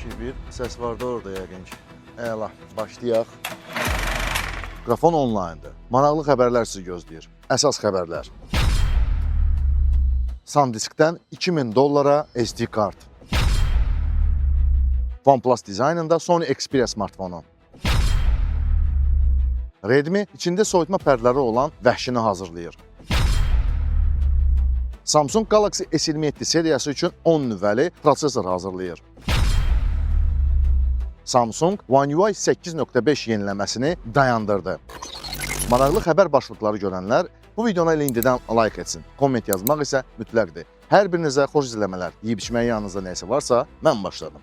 ki bir ses vardı orada yəqin ki. Əla, başlayaq. Mikrofon online'dır. Maraqlı xəbərlər sizi gözləyir. Əsas xəbərlər. SanDiskdən $2000 SD kart. OnePlus dizaynında Sony Xperia smartfonu. Redmi içində soyutma pərdələri olan vəhşini hazırlayır. Samsung Galaxy S27 seriyası üçün 10 nüvəli prosesor hazırlayır. Samsung One UI 8.5 yeniləməsini dayandırdı. Maraqlı xəbər başlıqları görənlər bu videona ilə indidən like etsin. Komment yazmaq isə mütləqdir. Hər birinizə xoş izləmələr. Yeyib içməyə yanınızda nəysə varsa, mən başladım.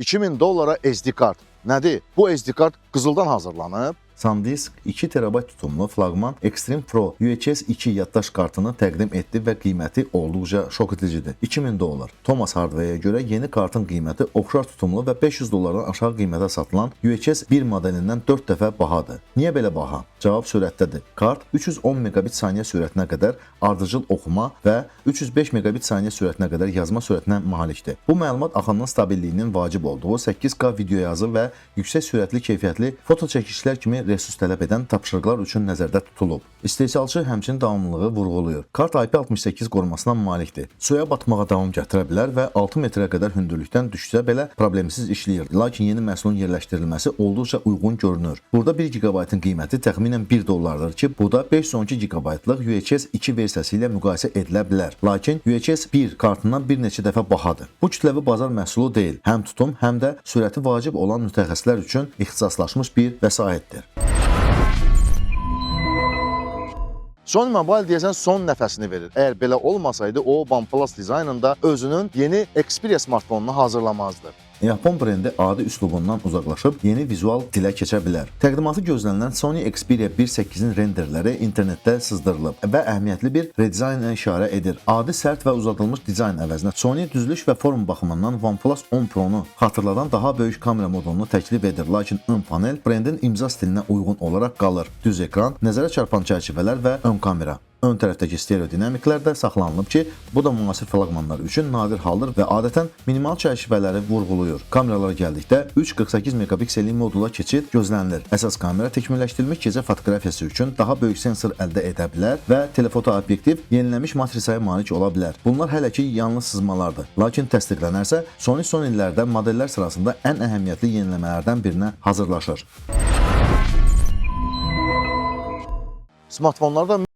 $2000 SD kart. Nədir? Bu SD kart qızıldan hazırlanıb. SanDisk 2 TB tutumlu flaqman Extreme Pro UHS 2 yaddaş kartını təqdim etdi və qiyməti olduqca şok edicidir. $2000. Thomas Hardware-yə görə yeni kartın qiyməti oxşar tutumlu və $500-dan aşağı qiymətə satılan UHS 1 modelindən 4 dəfə bahadır. Niyə belə baha? Cavab sürətdədir. Kart 310 megabit saniyə sürətinə qədər ardıcıl oxuma və 305 megabit saniyə sürətinə qədər yazma sürətinə malikdir. Bu məlumat axınının stabilliyinin vacib olduğu 8K video yazı və yüksək sürətli keyfiyyətli foto çəkilişlər kimi resurs tələb edən tapşırıqlar üçün nəzərdə tutulub. İstehsalçı həmçinin davamlılığı vurğulayır. Kart IP68 qorumasına malikdir. Suya batmağa davam gətirə bilər və 6 metrə qədər hündürlükdən düşsə belə problemsiz işləyir. Lakin yeni məhsulun yerləşdirilməsi olduqca uyğun görünür. Burada 1 GB-ın qiyməti təxminən $1 ki, bu da 512 GB-lıq UHS 2 versiyası ilə müqayisə edilə bilər. Lakin UHS 1 kartından bir neçə dəfə bahadır. Bu kütləvi bazar məhsulu deyil. Həm tutum, həm də sürəti vacib olan mütəxəssislər üçün ixtisaslaşmış bir vəsaitdir. Sony Mobile deyəsən son nəfəsini verir. Əgər belə olmasaydı, o OnePlus dizaynında özünün yeni Xperia smartfonunu hazırlamazdı. Yapon brendi adi üslubundan uzaqlaşıb yeni vizual dilə keçə bilər. Təqdimatı gözlənilən Sony Xperia 1.8-in renderləri internetdə sızdırılıb və əhəmiyyətli bir redizayna işarə edir. Adi sərt və uzadılmış dizayn əvəzinə Sony düzülüş və form baxımından OnePlus 10 Pro-nu xatırladan daha böyük kamera modulunu təklif edir. Lakin ön panel brendin imza stilinə uyğun olaraq qalır. Düz ekran, nəzərə çarpan çərçivələr və ön kamera. Ön tərəfdəki stereodinamiklər də saxlanılıb ki, bu da müasir flaqmanlar üçün nadir haldır və adətən minimal çərçivələri vurğuluyur. Kameralara gəldikdə 3.48 megapiksellik modula keçid gözlənilir. Əsas kamera təkmilləşdirilmiş gecə fotografiyası üçün daha böyük sensor əldə edə bilər və telefoto obyektiv yenilənmiş matrisaya malik ola bilər. Bunlar hələ ki yalnız sızmalardır. Lakin təsdiqlənərsə, Sony son illərdə modellər sırasında ən əhəmiyyətli yeniləmələrdən birinə hazırlaşır. Smartfonlarda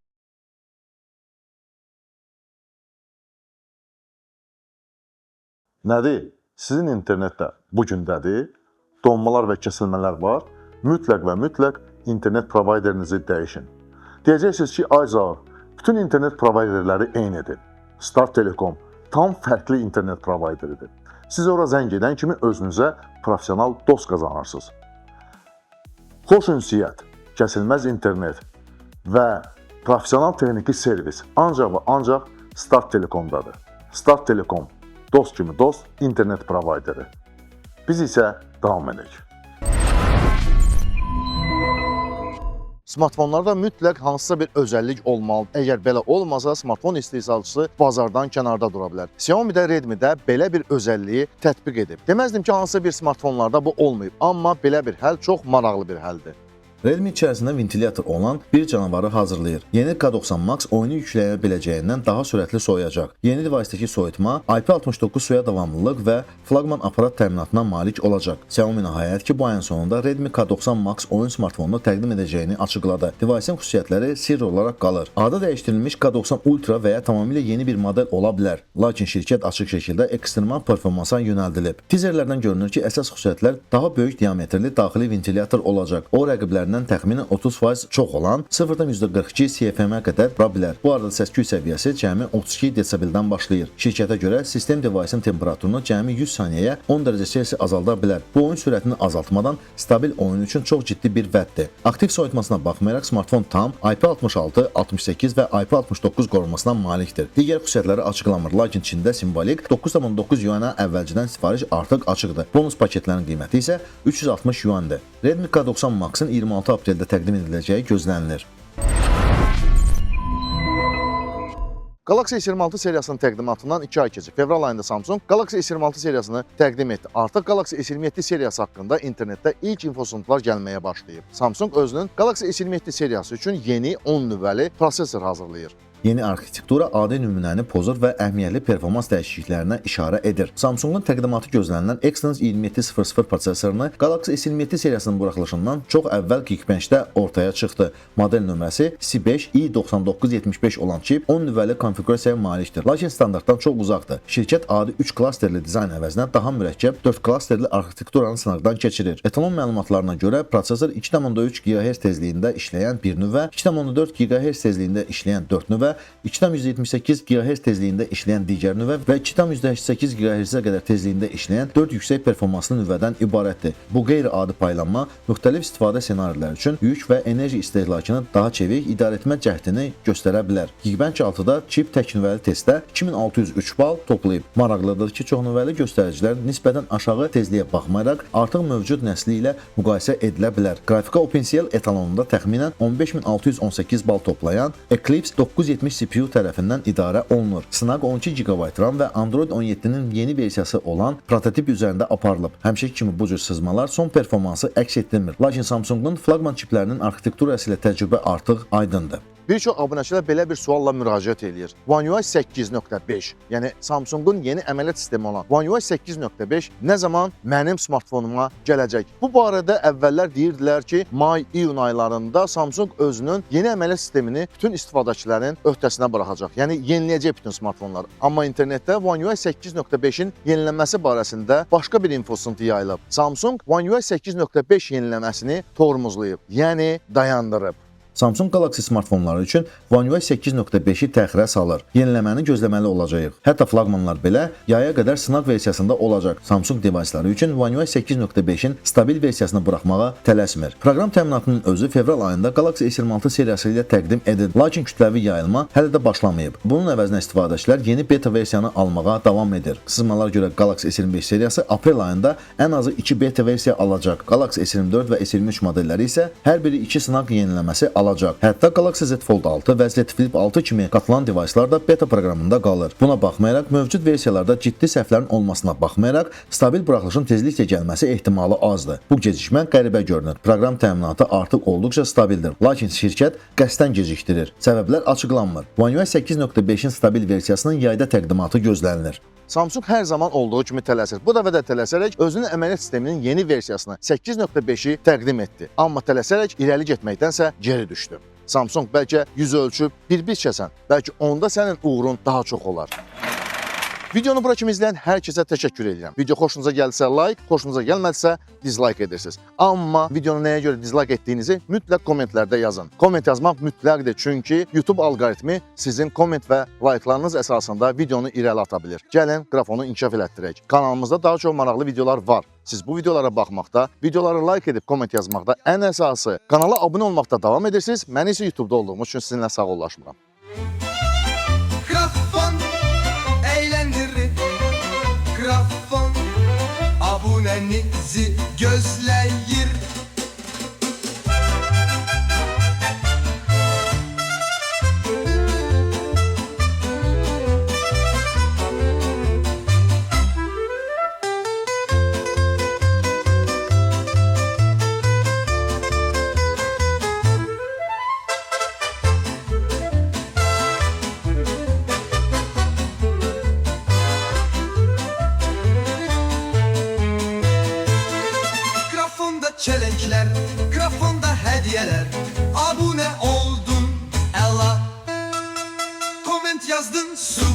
nədir? Sizin internetdə bu gündədir, donmalar və kəsilmələr var. Mütləq və mütləq internet provayderinizi dəyişin. Deyəcəksiniz ki, Ayzar, bütün internet provayderləri eynidir. Star Telekom tam fərqli internet provayderidir. Siz ora zəng edən kimi özünüzə professional dost qazanırsınız. Xoş ünsiyyət, kəsilməz internet və professional texniki servis ancaq və ancaq Star Telekomdadır. Star Telekom dost kimi dost internet provayderi. Biz isə davam edək. Smartfonlarda mütləq hansısa bir özəllik olmalıdır. Əgər belə olmasa, smartfon istehsalçısı bazardan kənarda dura bilər. Xiaomi də Redmi də belə bir özəlliyi tətbiq edib. Deməzdim ki, hansısa bir smartfonlarda bu olmayıb, amma belə bir həll çox maraqlı bir həldir. Redmi içərisində ventilyator olan bir canavarı hazırlayır. Yeni K90 Max oyunu yükləyə biləcəyindən daha sürətli soyuyacaq. Yeni device-dəki soyutma IP69 suya davamlılıq və flaqman aparat təminatına malik olacaq. Xiaomi nəhayət ki, bu ayın sonunda Redmi K90 Max oyun smartfonunu təqdim edəcəyini açıqladı. Device-in xüsusiyyətləri sirr olaraq qalır. Adı dəyişdirilmiş K90 Ultra və ya tamamilə yeni bir model ola bilər. Lakin şirkət açıq şəkildə ekstremal performansa yönəldilib. Tizerlərdən görünür ki, əsas xüsusiyyətlər daha böyük diametrli daxili ventilyator olacaq. O rəqiblərindən təxminən 30% çox olan 0.42 CFM-ə qədər vura bilər. Bu arada səs-küy səviyyəsi cəmi 32 desibeldən başlayır. Şirkətə görə sistem device'ın temperaturunu cəmi 100 saniyəyə 10 dərəcə Celsius azalda bilər. Bu oyun sürətini azaltmadan stabil oyun üçün çox ciddi bir vəddir. Aktiv soyutmasına baxmayaraq smartfon tam IP66, 68 və IP69 qorumasına malikdir. Digər xüsusiyyətləri açıqlamır, lakin Çində simvolik 9.9 yuana əvvəlcədən sifariş artıq açıqdır. Bonus paketlərin qiyməti isə 360 yuandır. Redmi K90 Max-ın 26 apreldə təqdim ediləcəyi gözlənilir. Galaxy S26 seriyasının təqdimatından 2 ay keçib. Fevral ayında Samsung Galaxy S26 seriyasını təqdim etdi. Artıq Galaxy S27 seriyası haqqında internetdə ilk infosunlar gəlməyə başlayıb. Samsung özünün Galaxy S27 seriyası üçün yeni 10 nüvəli prosesor hazırlayır. Yeni arxitektura adi nümunəni pozur və əhəmiyyətli performans dəyişikliklərinə işarə edir. Samsungun təqdimatı gözlənilən Exynos 2700 prosesorunu Galaxy S27 seriyasının buraxılışından çox əvvəl Geekbench-də ortaya çıxdı. Model nömrəsi C5i9975 olan çip 10 nüvəli konfiqurasiyaya malikdir, lakin standartdan çox uzaqdır. Şirkət adi 3 klasterli dizayn əvəzinə daha mürəkkəb 4 klasterli arxitekturanı sınaqdan keçirir. Etalon məlumatlarına görə prosesor 2.3 GHz tezliyində işləyən bir nüvə, 2.4 GHz tezliyində işləyən 4 nüvə, 2.78 GHz tezliyində işləyən digər nüvə və 2.8 GHz-ə qədər tezliyində işləyən 4 yüksək performanslı nüvədən ibarətdir. Bu qeyri-adi paylanma müxtəlif istifadə ssenariləri üçün yük və enerji istehlakını daha çevik idarə etmə cəhdini göstərə bilər. Geekbench 6-da çip tək nüvəli testdə 2603 bal toplayıb. Maraqlıdır ki, çox nüvəli göstəricilər nisbətən aşağı tezliyə baxmayaraq artıq mövcud nəsli ilə müqayisə edilə bilər. Qrafika OpenCL etalonunda təxminən 15618 bal toplayan Eclipse 970 CPU tərəfindən idarə olunur. Sınaq 12 GB RAM və Android 17-nin yeni versiyası olan prototip üzərində aparılıb. Həmişəki kimi bu cür sızmalar son performansı əks etdirmir. Lakin Samsungun flaqman çiplərinin arxitekturası ilə təcrübə artıq aydındır. Bir çox abunəçilər belə bir sualla müraciət edir. One UI 8.5, yəni Samsungun yeni əməliyyat sistemi olan One UI 8.5 nə zaman mənim smartfonuma gələcək? Bu barədə əvvəllər deyirdilər ki, may-iyun aylarında Samsung özünün yeni əməliyyat sistemini bütün istifadəçilərin öhdəsinə buraxacaq. Yəni yeniləyəcək bütün smartfonlar. Amma internetdə One UI 8.5-in yenilənməsi barəsində başqa bir infosuntu yayılıb. Samsung One UI 8.5 yeniləməsini tormozlayıb, yəni dayandırıb. Samsung Galaxy smartfonları üçün One UI 8.5-i təxirə salır. Yeniləməni gözləməli olacağıq. Hətta flaqmanlar belə yaya qədər sınaq versiyasında olacaq. Samsung deviceləri üçün One UI 8.5-in stabil versiyasını buraxmağa tələsmir. Proqram təminatının özü fevral ayında Galaxy S26 seriyası ilə təqdim edildi, lakin kütləvi yayılma hələ də başlamayıb. Bunun əvəzinə istifadəçilər yeni beta versiyanı almağa davam edir. Sızmalara görə Galaxy S25 seriyası aprel ayında ən azı 2 beta versiya alacaq. Galaxy S24 və S23 modelləri isə hər biri 2 sınaq yeniləməsi alacaq. Hətta Galaxy Z Fold 6 və Z Flip 6 kimi qatılan devicelar da beta proqramında qalır. Buna baxmayaraq, mövcud versiyalarda ciddi səhvlərin olmasına baxmayaraq, stabil buraxılışın tezliklə gəlməsi ehtimalı azdır. Bu gecikmə qəribə görünür. Proqram təminatı artıq olduqca stabildir, lakin şirkət qəsdən gecikdirir. Səbəblər açıqlanmır. One UI 8.5-in stabil versiyasının yayda təqdimatı gözlənilir. Samsung hər zaman olduğu kimi tələsir. Bu dəfə də tələsərək özünün əməliyyat sisteminin yeni versiyasını 8.5-i təqdim etdi. Amma tələsərək irəli getməkdənsə geri düşdü. Samsung bəlkə 100 ölçüb bir kəsən, bəlkə onda sənin uğurun daha çox olar. Videonu bura kimi izləyən hər kəsə təşəkkür edirəm. Video xoşunuza gəlsə like, xoşunuza gəlmədisə dislike edirsiniz. Amma videonu nəyə görə dislike etdiyinizi mütləq kommentlərdə yazın. Komment yazmaq mütləqdir, çünki YouTube alqoritmi sizin komment və like'larınız əsasında videonu irəli ata bilir. Gəlin qrafonu inkişaf elətdirək. Kanalımızda daha çox maraqlı videolar var. Siz bu videolara baxmaqda, videoları like edib komment yazmaqda ən əsası kanala abunə olmaqda davam edirsiniz. Mən isə YouTube'da olduğumuz üçün sizinlə sağollaşmıram. Grafon abunenizi gözləyir. Çelenkler, grafonda hediyeler. Abone oldun, ella. Comment yazdın, su.